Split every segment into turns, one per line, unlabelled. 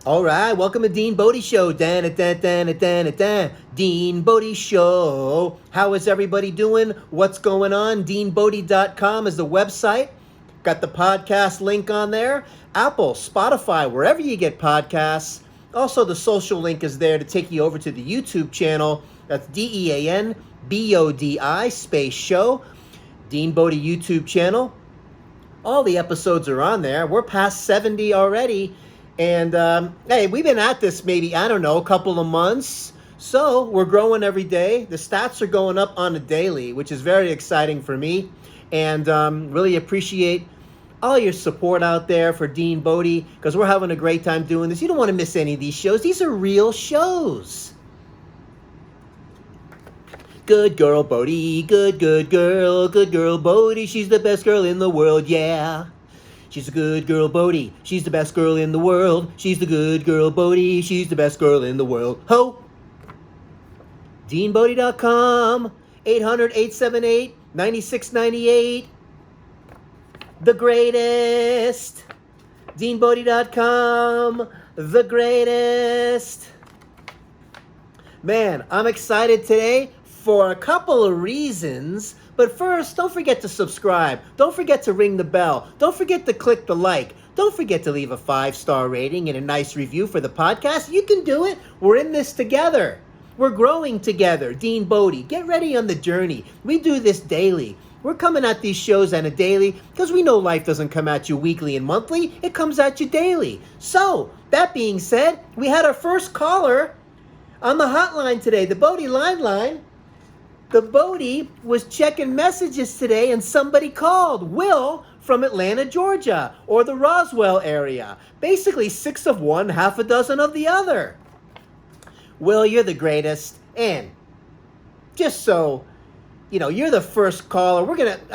All right, welcome to Dean Bodi Show. Dean Bodi Show. How is everybody doing? What's going on? DeanBodi.com is the website. Got the podcast link on there. Apple, Spotify, wherever you get podcasts. Also, the social link is there to take you over to the YouTube channel. That's DeanBodi space show. Dean Bodi YouTube channel. All the episodes are on there. We're past 70 already. And hey, we've been at this maybe, I don't know, a couple of months. So we're growing every day. The stats are going up on a daily, which is very exciting for me. And really appreciate all your support out there for Dean Bodi, because we're having a great time doing this. You don't want to miss any of these shows. These are real shows. Good girl, Bodi. Good girl. Good girl, Bodi. She's the best girl in the world, yeah. She's a good girl, Bodi. She's the best girl in the world. She's the good girl, Bodi. She's the best girl in the world. Ho! DeanBodi.com, 800-878-9698. The greatest. DeanBodi.com, the greatest. Man, I'm excited today for a couple of reasons. But first, don't forget to subscribe. Don't forget to ring the bell. Don't forget to click the like. Don't forget to leave a 5-star rating and a nice review for the podcast. You can do it. We're in this together. We're growing together. Dean Bodi, get ready on the journey. We do this daily. We're coming at these shows on a daily because we know life doesn't come at you weekly and monthly. It comes at you daily. So, that being said, we had our first caller on the hotline today, the Bodi line. The Bodi was checking messages today and somebody called. Will from Atlanta, Georgia, or the Roswell area. Basically 6 of one, half a dozen of the other. Will, you're the greatest. And just so, you're the first caller.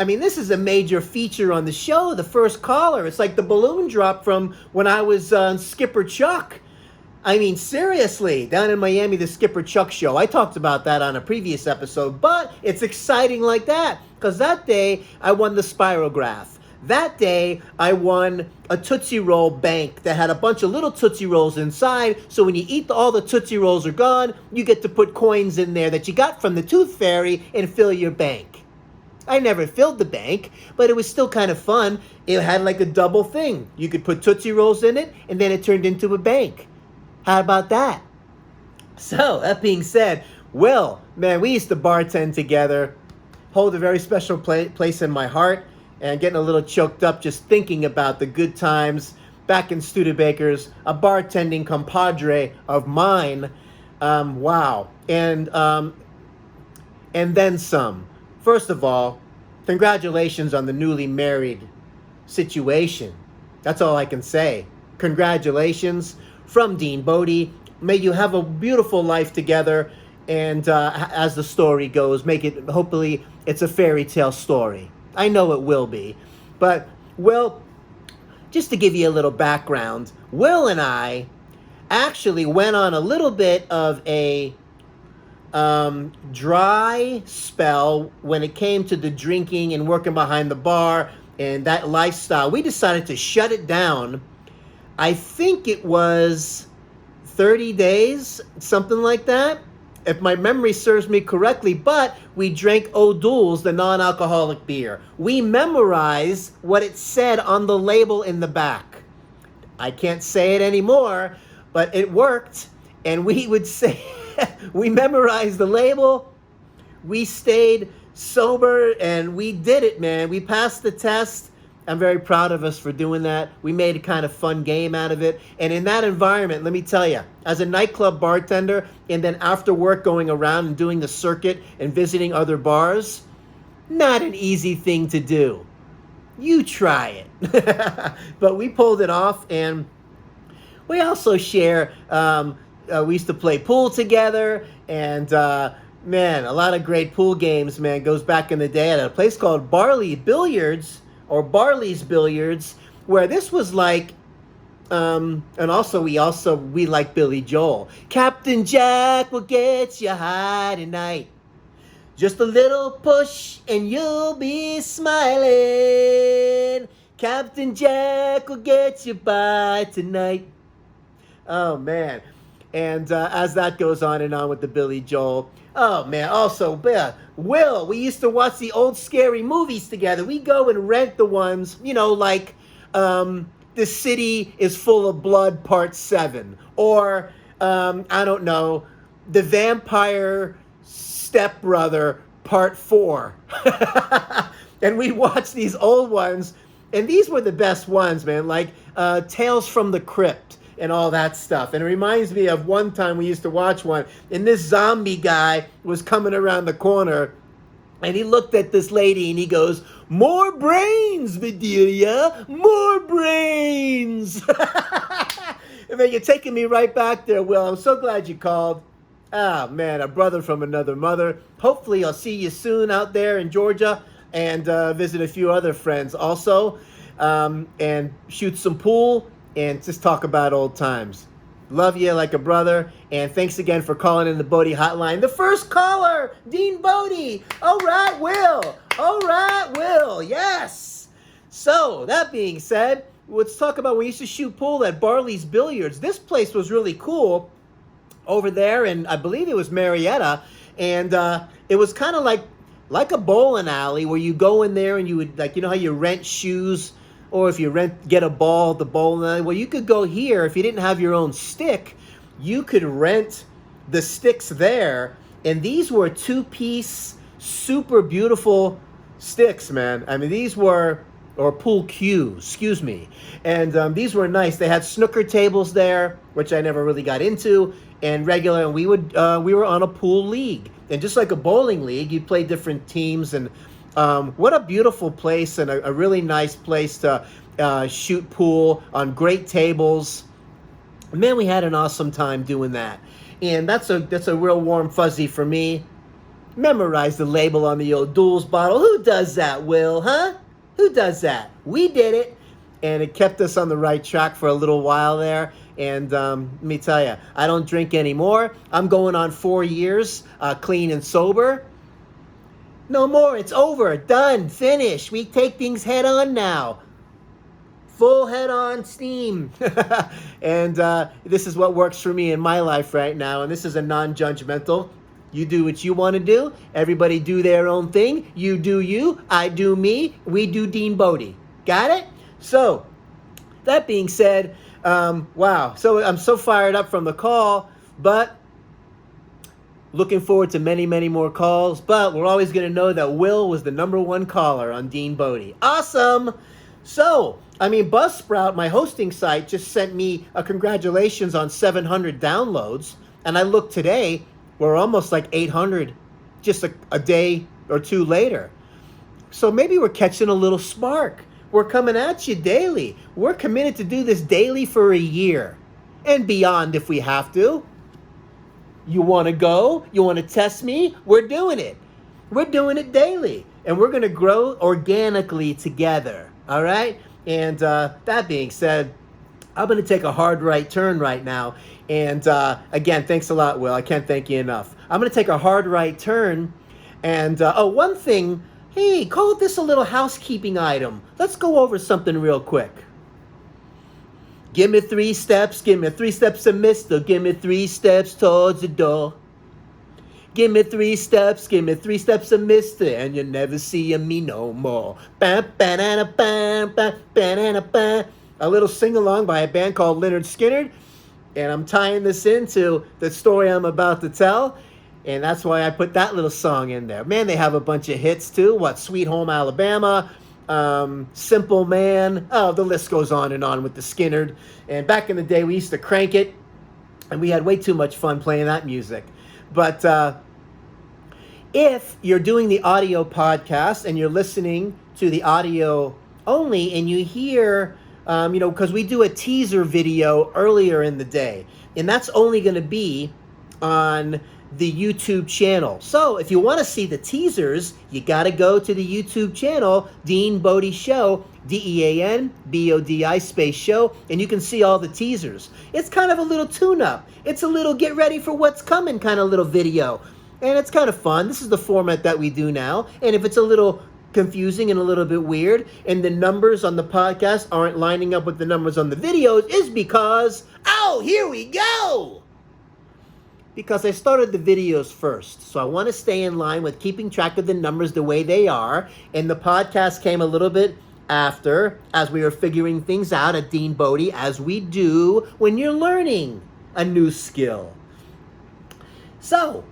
This is a major feature on the show, the first caller. It's like the balloon drop from when I was on Skipper Chuck. Seriously, down in Miami, the Skipper Chuck show. I talked about that on a previous episode, but it's exciting like that because that day I won the spirograph. That day I won a Tootsie Roll bank that had a bunch of little Tootsie Rolls inside, so when you eat all the Tootsie Rolls are gone, you get to put coins in there that you got from the Tooth Fairy and fill your bank. I never filled the bank, but it was still kind of fun. It had like a double thing. You could put Tootsie Rolls in it, and then it turned into a bank. How about that? So, that being said, Will, man, we used to bartend together, hold a very special place in my heart, and getting a little choked up just thinking about the good times back in Studebaker's, a bartending compadre of mine. Wow. And then some. First of all, congratulations on the newly married situation. That's all I can say. Congratulations. From Dean Bodi, may you have a beautiful life together, and as the story goes, hopefully it's a fairy tale story. I know it will be. But, Will, just to give you a little background, Will and I actually went on a little bit of a dry spell when it came to the drinking and working behind the bar and that lifestyle. We decided to shut it down. I think it was 30 days, something like that, if my memory serves me correctly, but we drank O'Doul's, the non-alcoholic beer. We memorized what it said on the label in the back. I can't say it anymore, but it worked, and we would say, we memorized the label, we stayed sober, and we did it, man. We passed the test. I'm very proud of us for doing that. We made a kind of fun game out of it. And in that environment, let me tell you, as a nightclub bartender and then after work going around and doing the circuit and visiting other bars, not an easy thing to do. You try it. But we pulled it off, and we also share, we used to play pool together, and man, a lot of great pool games, man, goes back in the day at a place called Barley's Billiards, where this was like, and also we like Billy Joel. Captain Jack will get you high tonight. Just a little push and you'll be smiling. Captain Jack will get you by tonight. Oh, man. And as that goes on and on with the Billy Joel. Oh, man. Also, Will, we used to watch the old scary movies together. We go and rent the ones, like The City is Full of Blood Part 7. Or, I don't know, The Vampire Stepbrother Part 4. And we watched these old ones. And these were the best ones, man. Like Tales from the Crypt and all that stuff. And it reminds me of one time we used to watch one, and this zombie guy was coming around the corner, and he looked at this lady, and he goes, "More brains, Bedelia, more brains." And man, you're taking me right back there, Will. I'm so glad you called. Ah, man, a brother from another mother. Hopefully I'll see you soon out there in Georgia, and visit a few other friends also, and shoot some pool, and just talk about old times. Love you like a brother, and thanks again for calling in the Bodi Hot Line. The first caller, Dean Bodi. All right, Will. All right, Will. Yes. So, that being said, let's talk about when we used to shoot pool at Barley's Billiards. This place was really cool over there, and I believe it was Marietta, and it was kind of like a bowling alley where you go in there and you would, like, how you rent shoes, or if you get a ball at the bowling alley. Well, you could go here. If you didn't have your own stick, you could rent the sticks there. And these were two-piece, super beautiful sticks, man. I mean, these were, or pool cues, excuse me. And these were nice. They had snooker tables there, which I never really got into, and regular. And we were on a pool league. And just like a bowling league, you play different teams. And what a beautiful place, and a really nice place to shoot pool on great tables. Man, we had an awesome time doing that. And that's a real warm fuzzy for me. Memorize the label on the old Duels bottle. Who does that, Will, huh? Who does that? We did it. And it kept us on the right track for a little while there. And let me tell you, I don't drink anymore. I'm going on 4 years clean and sober. No more. It's over. Done. Finished. We take things head on now. Full head on steam. And this is what works for me in my life right now. And this is a non-judgmental. You do what you want to do. Everybody do their own thing. You do you. I do me. We do Dean Bodi. Got it? So, that being said, wow. So I'm so fired up from the call, but looking forward to many, many more calls. But we're always going to know that Will was the number one caller on Dean Bodi. Awesome. So, Buzzsprout, my hosting site, just sent me a congratulations on 700 downloads. And I looked today, we're almost like 800 just a day or two later. So maybe we're catching a little spark. We're coming at you daily. We're committed to do this daily for a year and beyond if we have to. You want to go? You want to test me? We're doing it. We're doing it daily. And we're going to grow organically together. All right? And that being said, I'm going to take a hard right turn right now. And again, thanks a lot, Will. I can't thank you enough. I'm going to take a hard right turn. And one thing, hey, call this a little housekeeping item. Let's go over something real quick. Give me 3 steps, give me 3 steps to mister, give me 3 steps towards the door. Give me 3 steps, give me 3 steps to mister, and you'll never see me no more. A little sing-along by a band called Lynyrd Skynyrd, and I'm tying this into the story I'm about to tell, and that's why I put that little song in there. Man, they have a bunch of hits too. What, Sweet Home Alabama, Simple Man. Oh, the list goes on and on with the Skynyrd. And back in the day, we used to crank it, and we had way too much fun playing that music. But if you're doing the audio podcast and you're listening to the audio only, and you hear, because we do a teaser video earlier in the day, and that's only going to be on the YouTube channel. So if you want to see the teasers, you got to go to the YouTube channel, Dean Bodi Show, DEANBODI space show, and you can see all the teasers. It's kind of a little tune-up. It's a little get ready for what's coming kind of little video. And it's kind of fun. This is the format that we do now. And if it's a little confusing and a little bit weird, and the numbers on the podcast aren't lining up with the numbers on the videos, is because, ow! Oh, here we go! Because I started the videos first, so I want to stay in line with keeping track of the numbers the way they are, and the podcast came a little bit after, as we were figuring things out at Dean Bodi, as we do when you're learning a new skill. So,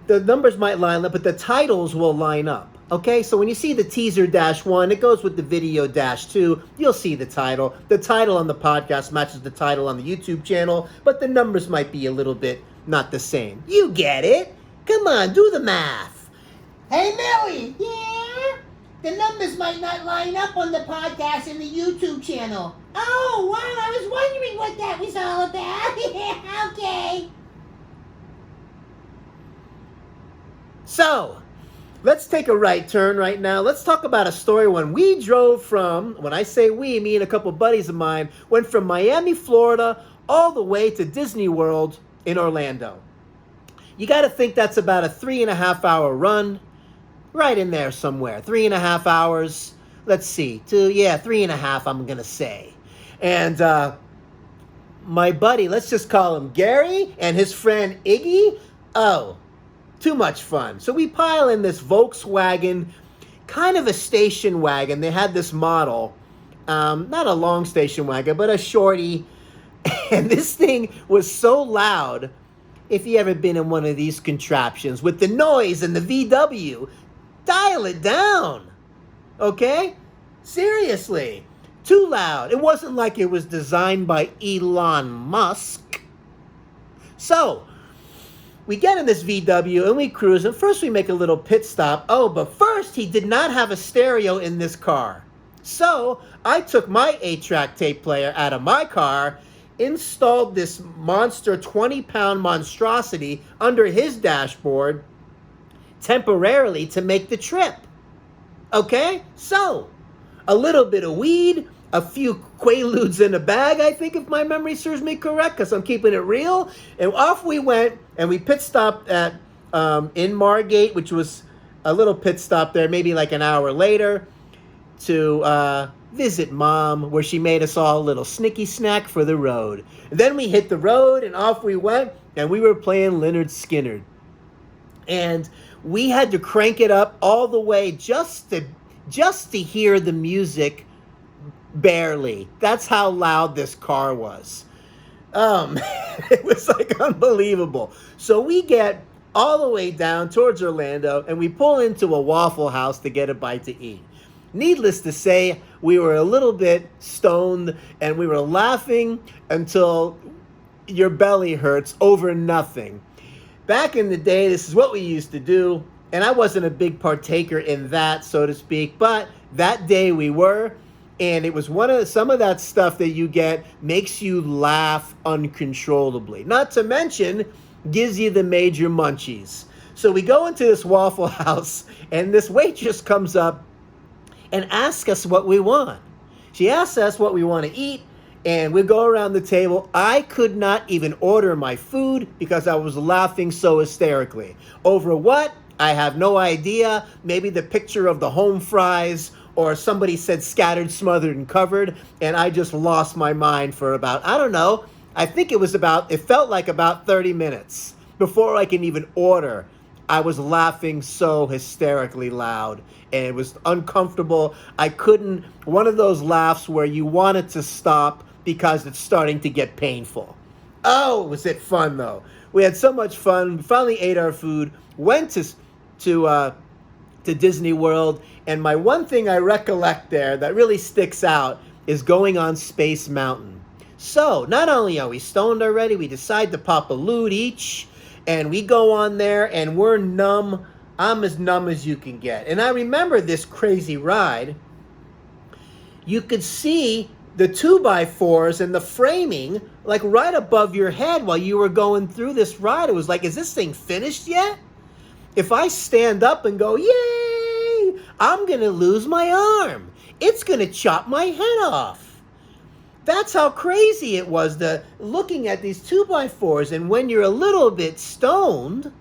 the numbers might line up, but the titles will line up. Okay, so when you see the teaser -1, it goes with the video -2. You'll see the title. The title on the podcast matches the title on the YouTube channel, but the numbers might be a little bit not the same. You get it? Come on, do the math. Hey, Millie. Yeah? The numbers might not line up on the podcast and the YouTube channel. Oh, wow, I was wondering what that was all about. Yeah, okay. So, let's take a right turn right now. Let's talk about a story when we drove from, when I say we, me and a couple buddies of mine, went from Miami, Florida, all the way to Disney World in Orlando. You got to think that's about a 3.5-hour run, right in there somewhere. 3.5 hours. Let's see. 3.5, I'm going to say. And my buddy, let's just call him Gary, and his friend Iggy. Oh, too much fun. So we pile in this Volkswagen, kind of a station wagon. They had this model, not a long station wagon, but a shorty. And this thing was so loud, if you ever been in one of these contraptions, with the noise and the VW, dial it down. Okay? Seriously. Too loud. It wasn't like it was designed by Elon Musk. So, we get in this VW and we cruise, and first we make a little pit stop. Oh, but first he did not have a stereo in this car. So I took my 8-track tape player out of my car, installed this monster 20-pound monstrosity under his dashboard temporarily to make the trip. Okay? So, a little bit of weed, a few Quaaludes in a bag, I think, if my memory serves me correct, because I'm keeping it real. And off we went, and we pit stopped at in Margate, which was a little pit stop there, maybe like an hour later, to visit Mom, where she made us all a little snicky snack for the road. And then we hit the road, and off we went, and we were playing Lynyrd Skynyrd. And we had to crank it up all the way just to hear the music. Barely. That's how loud this car was. It was like unbelievable. So we get all the way down towards Orlando, and we pull into a Waffle House to get a bite to eat. Needless to say, we were a little bit stoned, and we were laughing until your belly hurts over nothing. Back in the day, this is what we used to do, and I wasn't a big partaker in that, so to speak, but that day we were. And it was some of that stuff that you get makes you laugh uncontrollably. Not to mention, gives you the major munchies. So we go into this Waffle House, and this waitress comes up and asks us what we want. She asks us what we want to eat, and we go around the table. I could not even order my food because I was laughing so hysterically. Over what? I have no idea. Maybe the picture of the home fries, or somebody said scattered, smothered, and covered, and I just lost my mind for about, I don't know, I think it felt like about 30 minutes before I can even order. I was laughing so hysterically loud, and it was uncomfortable. I couldn't, one of those laughs where you wanted to stop because it's starting to get painful. Oh, was it fun, though. We had so much fun. We finally ate our food, went to Disney World, and my one thing I recollect there that really sticks out is going on Space Mountain. So, not only are we stoned already, we decide to pop a loot each, and we go on there, and we're numb. I'm as numb as you can get. And I remember this crazy ride. You could see the 2x4s and the framing like right above your head while you were going through this ride. It was like, is this thing finished yet? If I stand up and go, yay, I'm going to lose my arm. It's going to chop my head off. That's how crazy it was, looking at these 2x4s. And when you're a little bit stoned,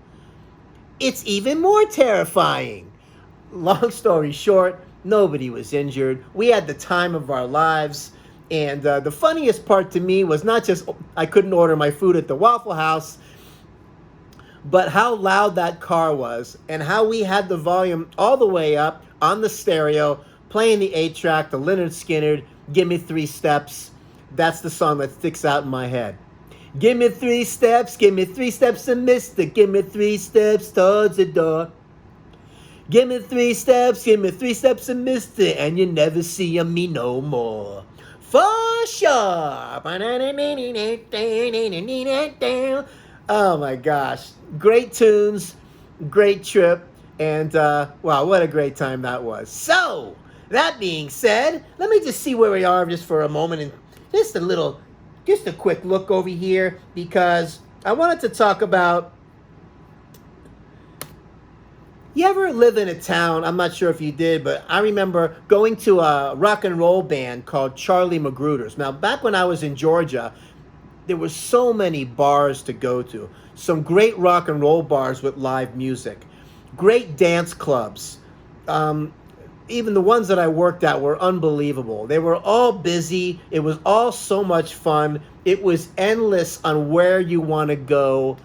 it's even more terrifying. Long story short, nobody was injured. We had the time of our lives. And the funniest part to me was not just I couldn't order my food at the Waffle House, but how loud that car was and how we had the volume all the way up on the stereo, playing the 8-track, the Lynyrd Skynyrd, Gimme 3 Steps. That's the song that sticks out in my head. Give me 3 steps, give me 3 steps to mister, give me 3 steps towards the door. Give me 3 steps, give me 3 steps to mister, and you never see me no more. For sure. Oh my gosh. Great tunes, great trip, and wow, what a great time that was. So, that being said, let me just see where we are just for a moment and just a quick look over here, because I wanted to talk about, you ever live in a town, I'm not sure if you did, but I remember going to a rock and roll band called Charlie Magruder's. Now, back when I was in Georgia, there were so many bars to go to. Some great rock and roll bars with live music. Great dance clubs. Even the ones that I worked at were unbelievable. They were all busy. It was all so much fun. It was endless on where you want to go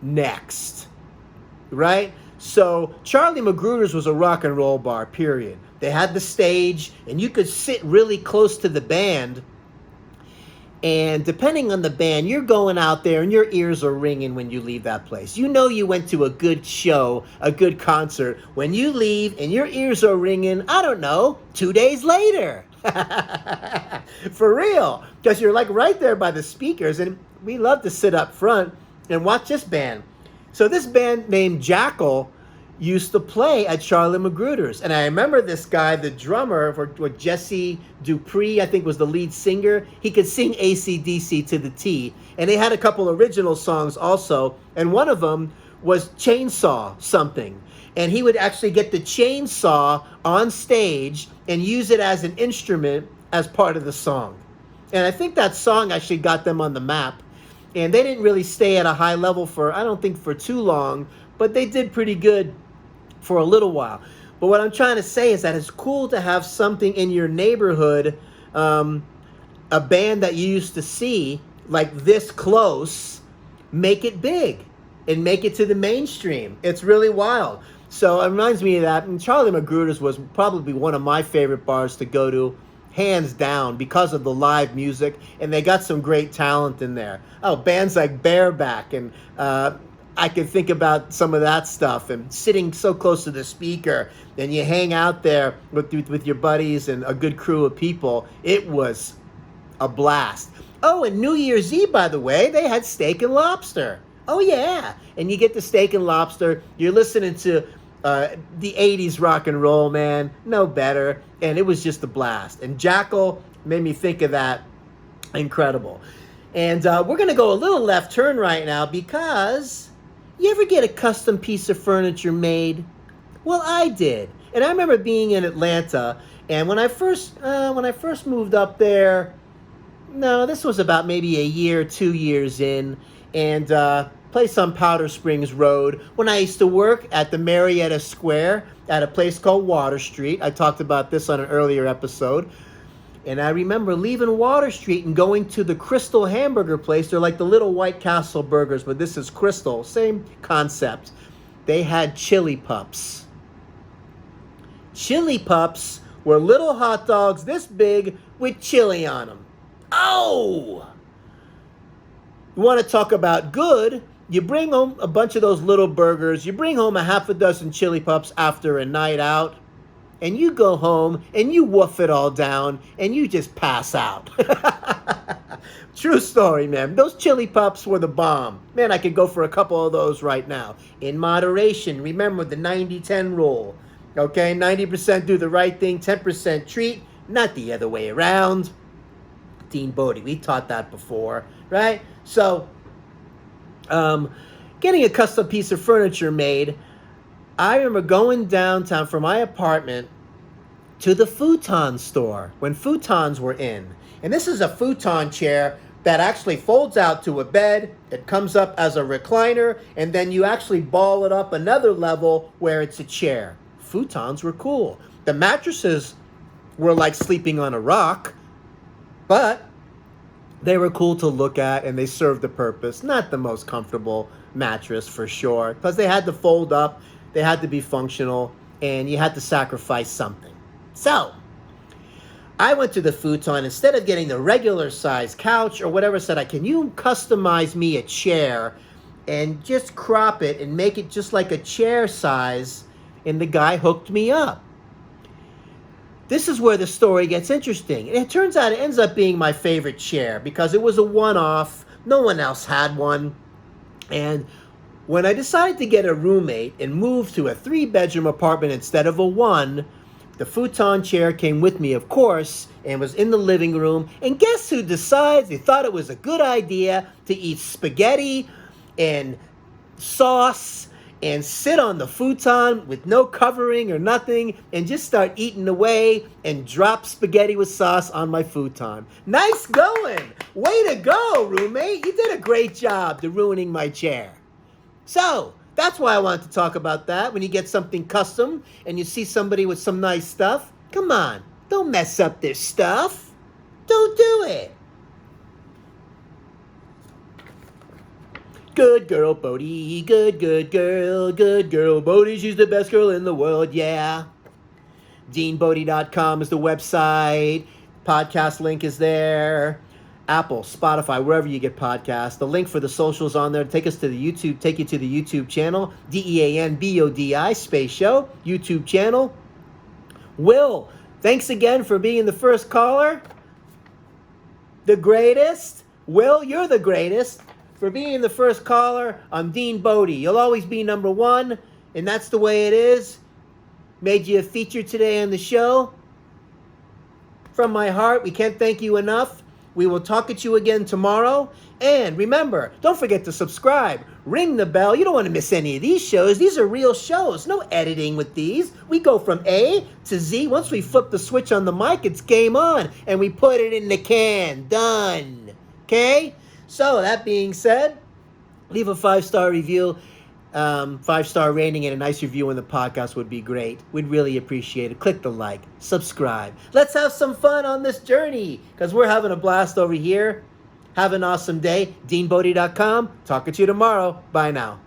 next, right? So Charlie Magruder's was a rock and roll bar, period. They had the stage, and you could sit really close to the band. And depending on the band, you're going out there and your ears are ringing when you leave that place. You know you went to a good show, a good concert, when you leave and your ears are ringing, I don't know, 2 days later. For real. Because you're like right there by the speakers, and we love to sit up front and watch this band. So this band named Jackal used to play at Charlie Magruder's. And I remember this guy, the drummer, for Jesse Dupree, I think was the lead singer. He could sing AC/DC to the T. And they had a couple original songs also. And one of them was Chainsaw Something. And he would actually get the chainsaw on stage and use it as an instrument as part of the song. And I think that song actually got them on the map. And they didn't really stay at a high level for, I don't think, for too long. But they did pretty good for a little while. But what I'm trying to say is that it's cool to have something in your neighborhood, a band that you used to see like this close, make it big and make it to the mainstream. It's really wild. So it reminds me of that. And Charlie Magruder's was probably one of my favorite bars to go to, hands down, because of the live music. And they got some great talent in there. Oh, bands like Bareback, and I can think about some of that stuff, and sitting so close to the speaker, and you hang out there with your buddies and a good crew of people. It was a blast. Oh, and New Year's Eve, by the way, they had steak and lobster. Oh, yeah. And you get the steak and lobster. You're listening to the 80s rock and roll, man. No better. And it was just a blast. And Jackal made me think of that. Incredible. And we're going to go a little left turn right now, because you ever get a custom piece of furniture made? Well, I did. And I remember being in Atlanta, and when I first moved up there, no, this was about maybe a year, 2 years in, and place on Powder Springs Road, when I used to work at the Marietta Square at a place called Water Street. I talked about this on an earlier episode. And I remember leaving Water Street and going to the Crystal Hamburger place. They're like the little White Castle burgers, but this is Crystal. Same concept. They had chili pups. Chili pups were little hot dogs this big with chili on them. Oh! You want to talk about good? You bring home a bunch of those little burgers. You bring home a half a dozen chili pups after a night out. And you go home and you woof it all down and you just pass out. True story, man. Those chili pups were the bomb. Man, I could go for a couple of those right now. In moderation. Remember the 90-10 rule. Okay, 90% do the right thing, 10% treat, not the other way around. Dean Bodi, we taught that before, right? So, getting a custom piece of furniture made, I remember going downtown from my apartment to the futon store when futons were in. And this is a futon chair that actually folds out to a bed. It comes up as a recliner, and then you actually ball it up another level where it's a chair. Futons were cool. The mattresses were like sleeping on a rock, But they were cool to look at, and they served a purpose. Not the most comfortable mattress for sure, because they had to fold up, they had to be functional, and you had to sacrifice something. So I went to the futon. Instead of getting the regular size couch or whatever, said, can you customize me a chair and just crop it and make it just like a chair size? And the guy hooked me up. This is where the story gets interesting. And it turns out it ends up being my favorite chair because it was a one-off. No one else had one. And when I decided to get a roommate and move to a 3-bedroom apartment instead of a 1, the futon chair came with me, of course, and was in the living room. And guess who decides they thought it was a good idea to eat spaghetti and sauce and sit on the futon with no covering or nothing and just start eating away and drop spaghetti with sauce on my futon. Nice going! Way to go, roommate! You did a great job to ruining my chair. So, that's why I wanted to talk about that. When you get something custom and you see somebody with some nice stuff, come on, don't mess up their stuff. Don't do it. Good girl, Bodi. Good girl. Good girl, Bodi. She's the best girl in the world, yeah. DeanBodi.com is the website. Podcast link is there. Apple, Spotify, wherever you get podcasts. The link for the socials on there. Take you to the YouTube channel. DeanBodi space show. YouTube channel. Will, thanks again for being the first caller. The greatest. Will, you're the greatest. For being the first caller, I'm Dean Bodi. You'll always be number 1, and that's the way it is. Made you a feature today on the show. From my heart, we can't thank you enough. We will talk at you again tomorrow. And remember, don't forget to subscribe. Ring the bell. You don't want to miss any of these shows. These are real shows. No editing with these. We go from A to Z. Once we flip the switch on the mic, it's game on. And we put it in the can. Done. Okay? So, that being said, leave a 5-star review, 5-star rating, and a nice review on the podcast would be great. We'd really appreciate it. Click the like, subscribe. Let's have some fun on this journey, because we're having a blast over here. Have an awesome day. DeanBodi.com. Talk to you tomorrow. Bye now.